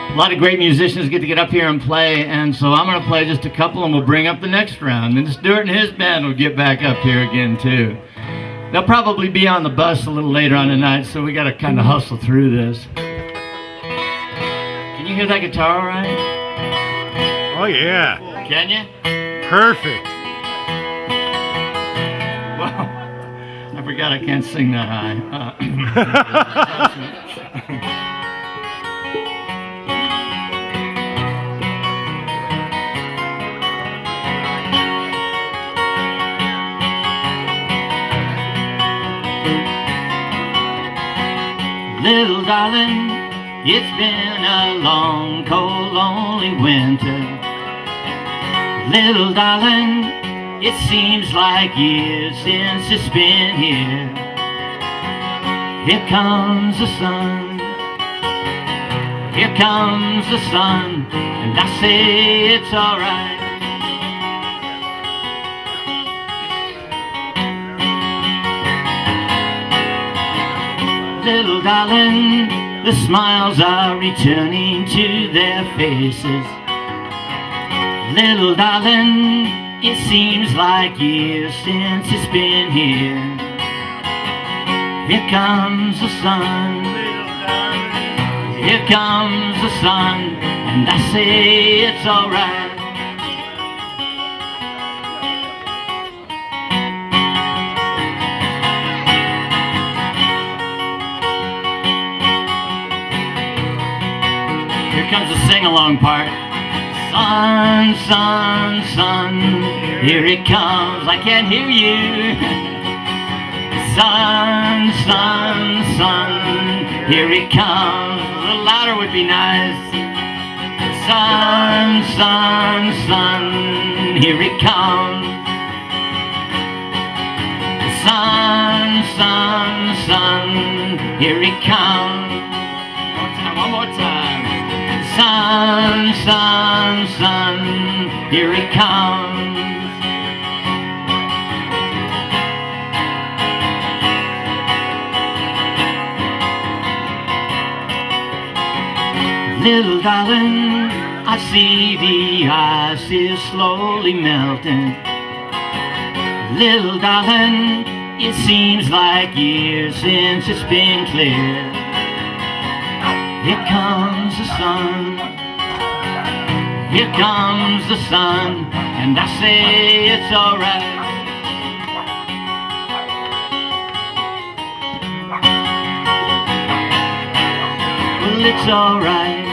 A lot of great musicians get up here and play, and so I'm going to play just a couple and we'll bring up the next round. And Stuart and his band will get back up here again too. They'll probably be on the bus a little later on tonight, so we got to kind of hustle through this. Can you hear that guitar all right? Oh yeah. Can you? Perfect. Well, I forgot I can't sing that high. Little darling, it's been a long, cold, lonely winter. Little darling, it seems like years since it's been here. Here comes the sun, here comes the sun, and I say it's alright. Little darling, the smiles are returning to their faces. Little darling, it seems like years since it's been here. Here comes the sun, here comes the sun, and I say it's alright. Here comes the sing-along part. Sun, sun, sun, here it comes. I can't hear you. Sun, sun, sun, here it comes. A little louder would be nice. Sun, sun, sun, here it comes. Sun, sun, sun, here it comes. One more time. Sun, sun, sun, here it comes. Little darling, I see the ice is slowly melting. Little darling, it seems like years since it's been clear. Here comes the sun, here comes the sun, and I say it's alright. Well, it's alright.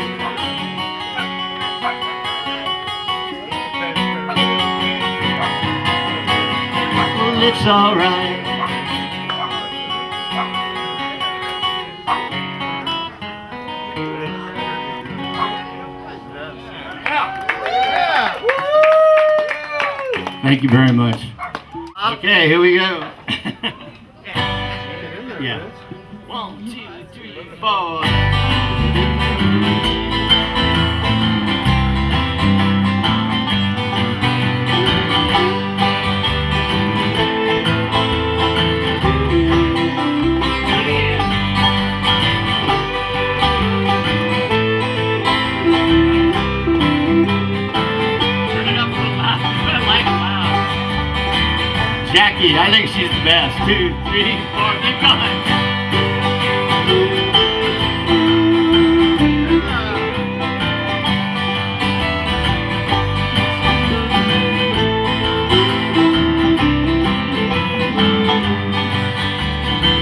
Well, it's alright. Thank you very much. Okay, here we go. Yeah. 1, 2, 3, 4. Jackie, I think she's the best. 2, 3, 4, keep going.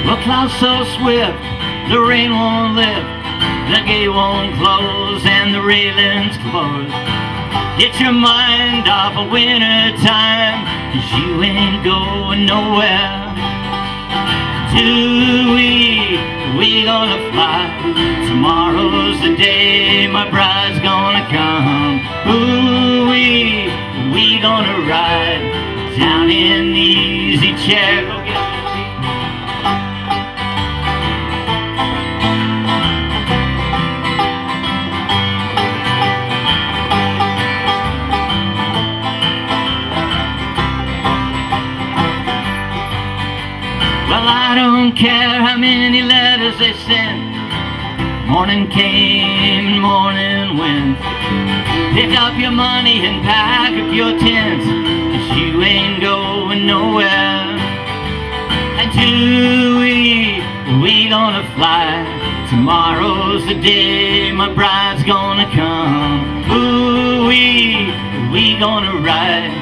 Well, clouds so swift, the rain won't lift, the gate won't close, and the railings close. Get your mind off of winter time, 'cause you ain't going nowhere. We gonna fly. Tomorrow's the day my bride's gonna come. Ooh, we gonna ride down in the easy chair. Go get Well, I don't care how many letters they sent. Morning came and morning strong winds. Pick up your money and pack up your tents, 'cause you ain't going nowhere. And we gonna fly. Tomorrow's the day my bride's gonna come. We gonna ride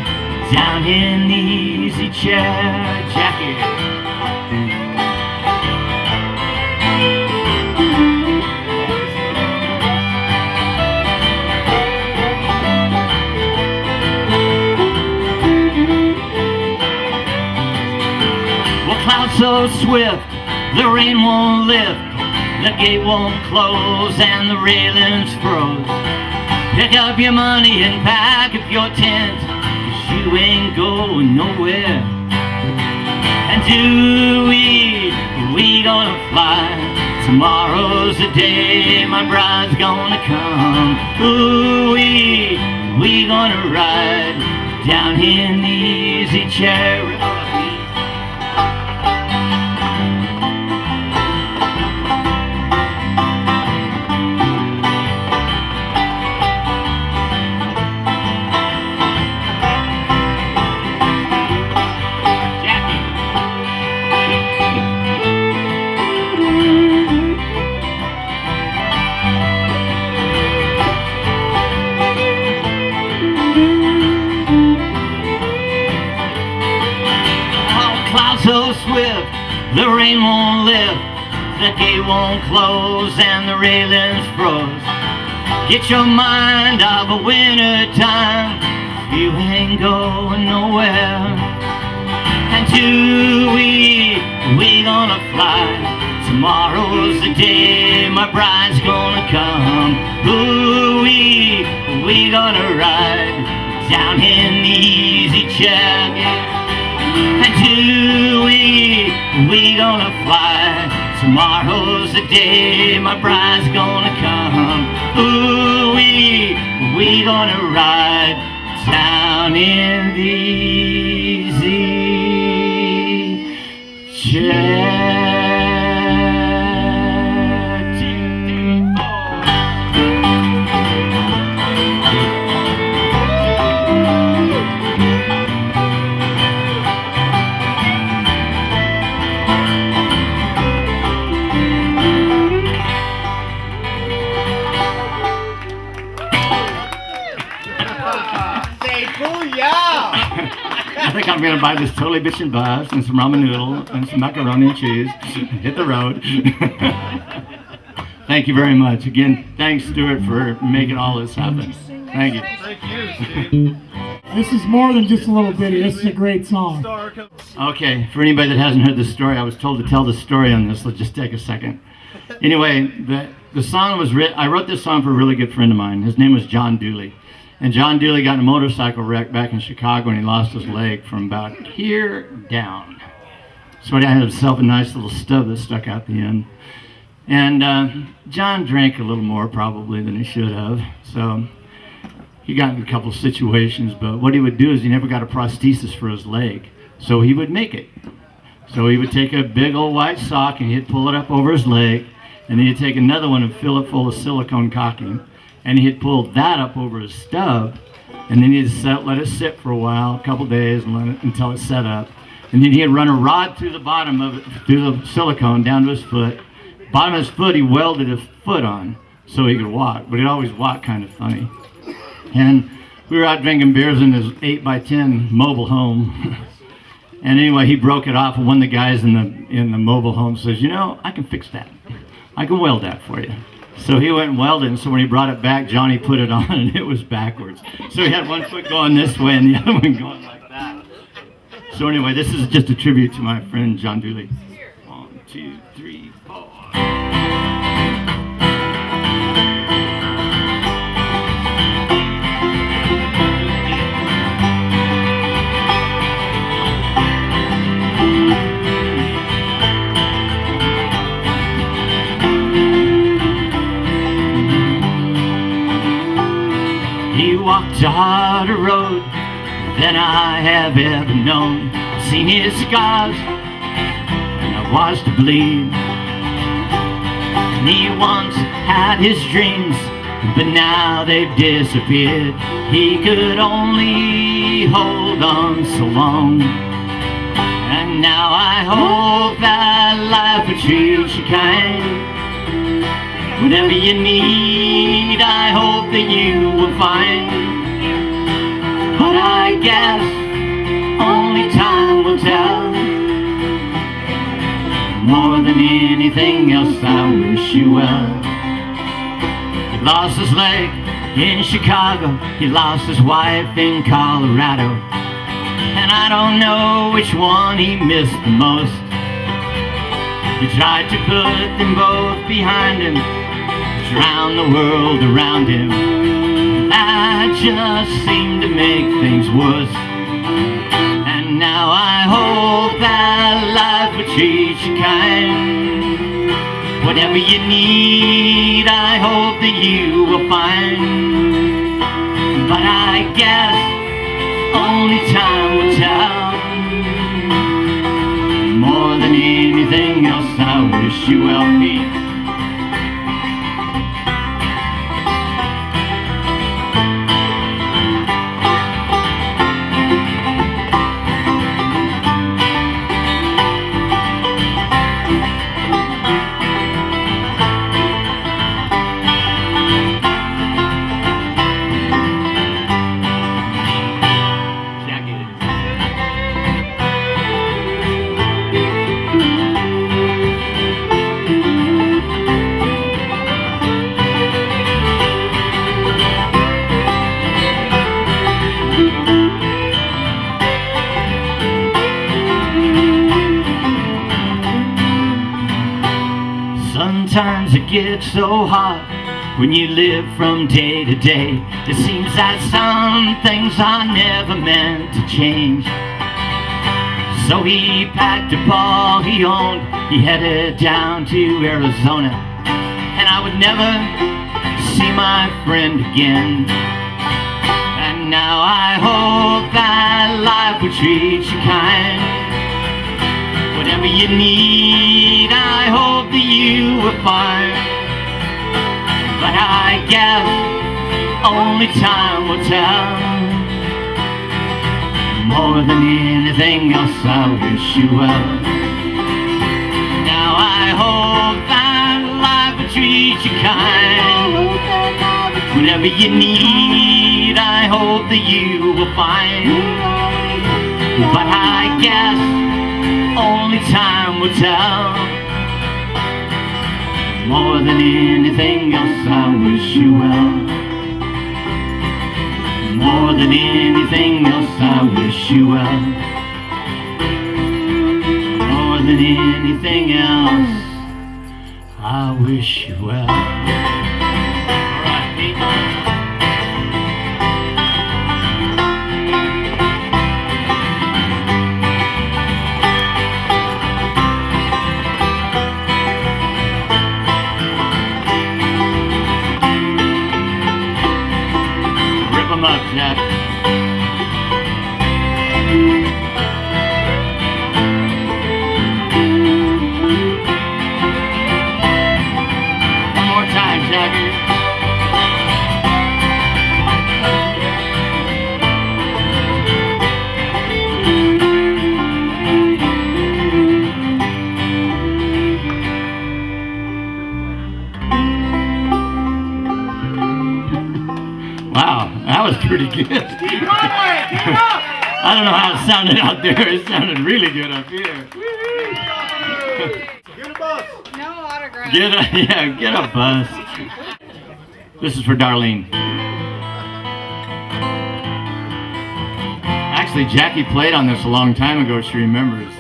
down in the easy chair. Jackie. Clouds so swift, the rain won't lift, the gate won't close, and the railings froze. Pick up your money and pack up your tent, 'cause you ain't going nowhere. And we gonna fly. Tomorrow's the day my bride's gonna come. We gonna ride down in the easy chair. So swift, the rain won't lift, the gate won't close, and the railings froze. Get your mind out of winter time, you ain't going nowhere. And we gonna fly. Tomorrow's the day my bride's gonna come. We gonna ride down in the easy chair. And we gonna fly. Tomorrow's the day my bride's gonna come. We gonna ride down in the easy chair. I think I'm going to buy this totally bitchin' bus and some ramen noodle and some macaroni and cheese. Hit the road. Thank you very much. Again, thanks, Stuart, for making all this happen. Thank you. Thank you. This is more than just a little bitty. This is a great song. Okay, for anybody that hasn't heard this story, I was told to tell the story on this. Let's just take a second. Anyway, the song was written. I wrote this song for a really good friend of mine. His name was John Dooley. And John Dooley got in a motorcycle wreck back in Chicago, and he lost his leg from about here down. So he had himself a nice little stub that stuck out the end. And John drank a little more probably than he should have. So he got in a couple of situations, but what he would do is he never got a prosthesis for his leg. So he would make it. So he would take a big old white sock and he'd pull it up over his leg, and then he'd take another one and fill it full of silicone caulking. And he'd pull that up over his stub, and then he'd let it sit for a while, a couple days, and until it set up. And then he'd run a rod through the bottom of it, through the silicone, down to his foot. Bottom of his foot, he welded his foot on so he could walk, but he'd always walk kind of funny. And we were out drinking beers in his 8x10 mobile home. And anyway, he broke it off, and one of the guys in the mobile home says, "You know, I can fix that. I can weld that for you." So he went and welded, and so when he brought it back, Johnny put it on, and it was backwards. So he had one foot going this way and the other one going like that. So anyway, this is just a tribute to my friend John Dooley. 1, 2, 3, 4. He walked a harder road than I have ever known. Seen his scars, and I watched to bleed. And he once had his dreams, but now they've disappeared. He could only hold on so long, and now I hope that life will treat you kind. Whatever you need, I hope that you will find. But I guess only time will tell. More than anything else, I wish you well. He lost his leg in Chicago, he lost his wife in Colorado, and I don't know which one he missed the most. He tried to put them both behind him, drown the world around him. That just seemed to make things worse. And now I hope that life will treat you kind. Whatever you need, I hope that you will find. But I guess only time will tell. More than anything else, I wish you well, Pete. Sometimes it gets so hard when you live from day to day. It seems that some things are never meant to change. So he packed up all he owned, he headed down to Arizona, and I would never see my friend again. And now I hope that life will treat you kind. Whatever you need, I hope that you will find. But I guess only time will tell. More than anything else, I wish you well. Now I hope that life will treat you kind. Whatever you need, I hope that you will find. But I guess only time will tell. More than anything else, I wish you well. More than anything else, I wish you well. More than anything else, I wish you well. All right, Pete. Up, Jack. One more time, Jack. Wow, that was pretty good. Conway, keep it up! I don't know how it sounded out there. It sounded really good up here. Get a bus. No autograph. Get a bus. This is for Darlene. Actually, Jackie played on this a long time ago. She remembers.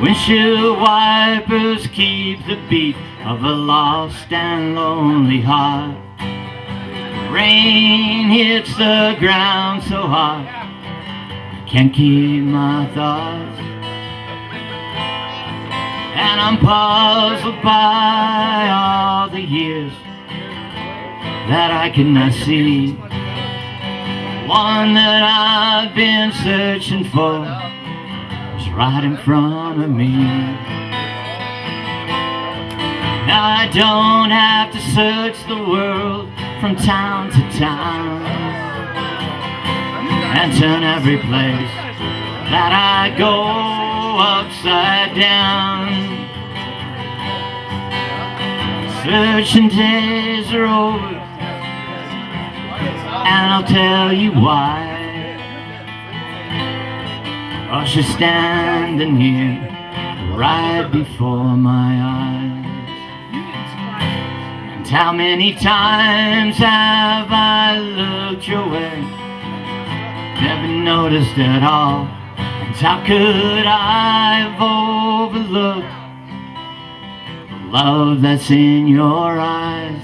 Windshield wipers keep the beat of a lost and lonely heart. Rain hits the ground so hard, I can't keep my thoughts. And I'm puzzled by all the years that I cannot see. one that I've been searching for is right in front of me. Now I don't have to search the world from town to town and turn every place that I go upside down. Searching days are over, and I'll tell you why. Oh, she's standing here right before my eyes. And how many times have I looked your way, never noticed at all? And how could I have overlooked the love that's in your eyes?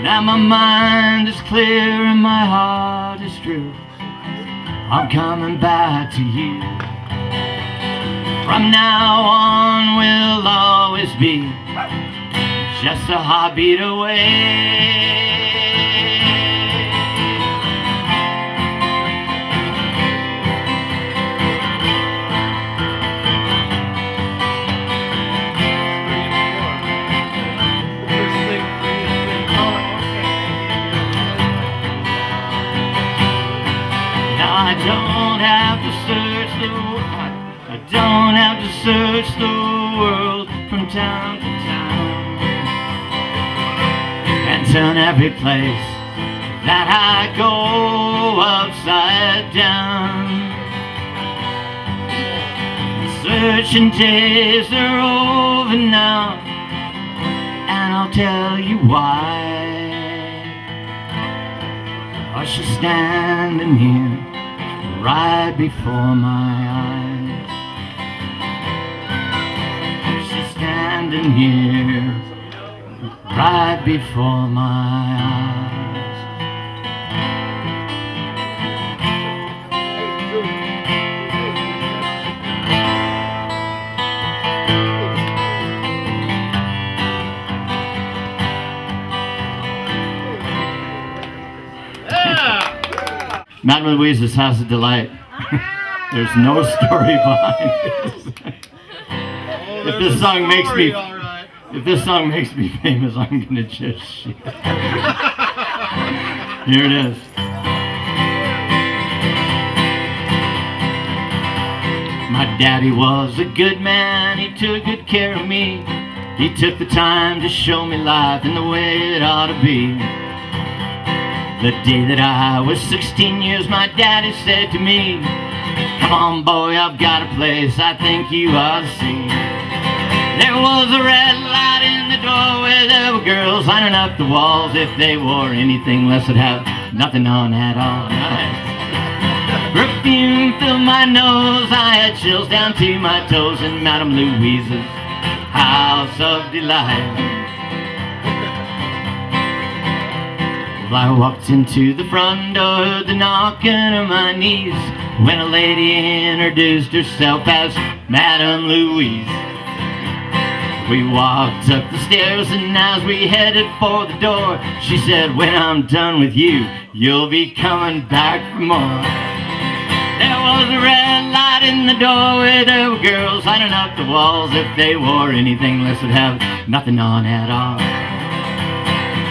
Now my mind is clear and my heart is true. I'm coming back to you. From now on we'll always be just a heartbeat away. I don't have to search the world. I don't have to search the world from town to town and turn every place that I go upside down. Searching days are over now, and I'll tell you why. Oh, she's standing here right before my eyes. She's standing here right before my eyes. Madame Louise's House of Delight. There's no story behind this. If this song makes me famous, I'm gonna just shit. Here it is. My daddy was a good man, he took good care of me. He took the time to show me life in the way it ought to be. The day that I was 16 years, my daddy said to me, "Come on boy, I've got a place I think you ought to see." There was a red light in the doorway, there were girls lining up the walls. If they wore anything less would have nothing on at all. Perfume filled my nose, I had chills down to my toes in Madame Louise's House of Delight. I walked into the front door, heard the knocking on my knees, when a lady introduced herself as Madame Louise. We walked up the stairs, and as we headed for the door, she said, "When I'm done with you, you'll be coming back for more." There was a red light in the doorway, there were girls lining up the walls. If they wore anything less would have nothing on at all.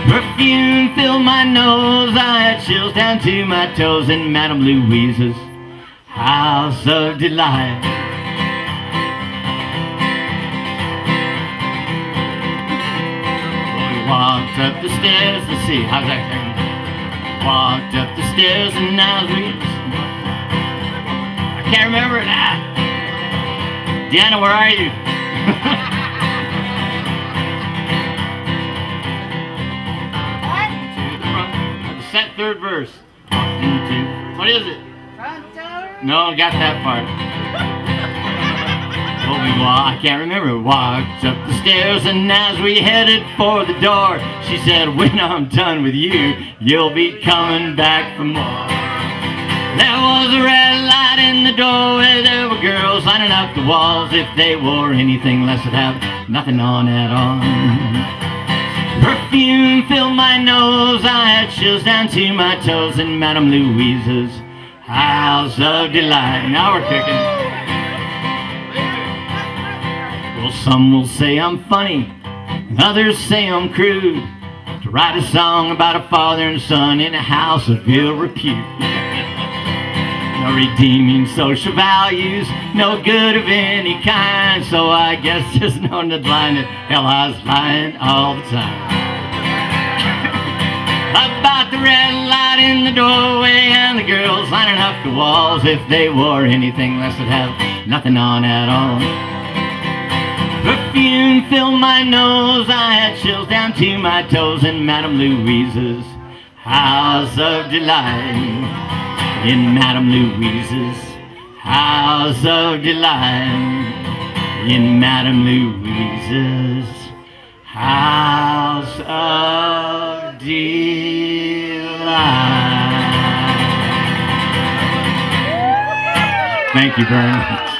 Perfume filled my nose, I had chills down to my toes in Madame Louise's House of Delight. We walked up the stairs, let's see, how's that going? Walked up the stairs and now I can't remember it. Deanna, where are you? Set third verse. What is it? No, I got that part. Well, I can't remember. Walked up the stairs, and as we headed for the door, she said, "When I'm done with you, you'll be coming back for more." There was a red light in the doorway, there were girls lining up the walls. If they wore anything less would have nothing on at all. Perfume filled my nose, I had chills down to my toes in Madame Louise's house of delight. Now we're cooking. Well, some will say I'm funny, others say I'm crude, to write a song about a father and son in a house of ill repute. No redeeming social values, no good of any kind, so I guess just known to blind that hell I was lying all the time. About the red light in the doorway and the girls lining up the walls, if they wore anything less would have nothing on at all. Perfume filled my nose, I had chills down to my toes in Madame Louise's house of delight. In Madame Louise's house of delight. In Madame Louise's house of delight. Thank you very much.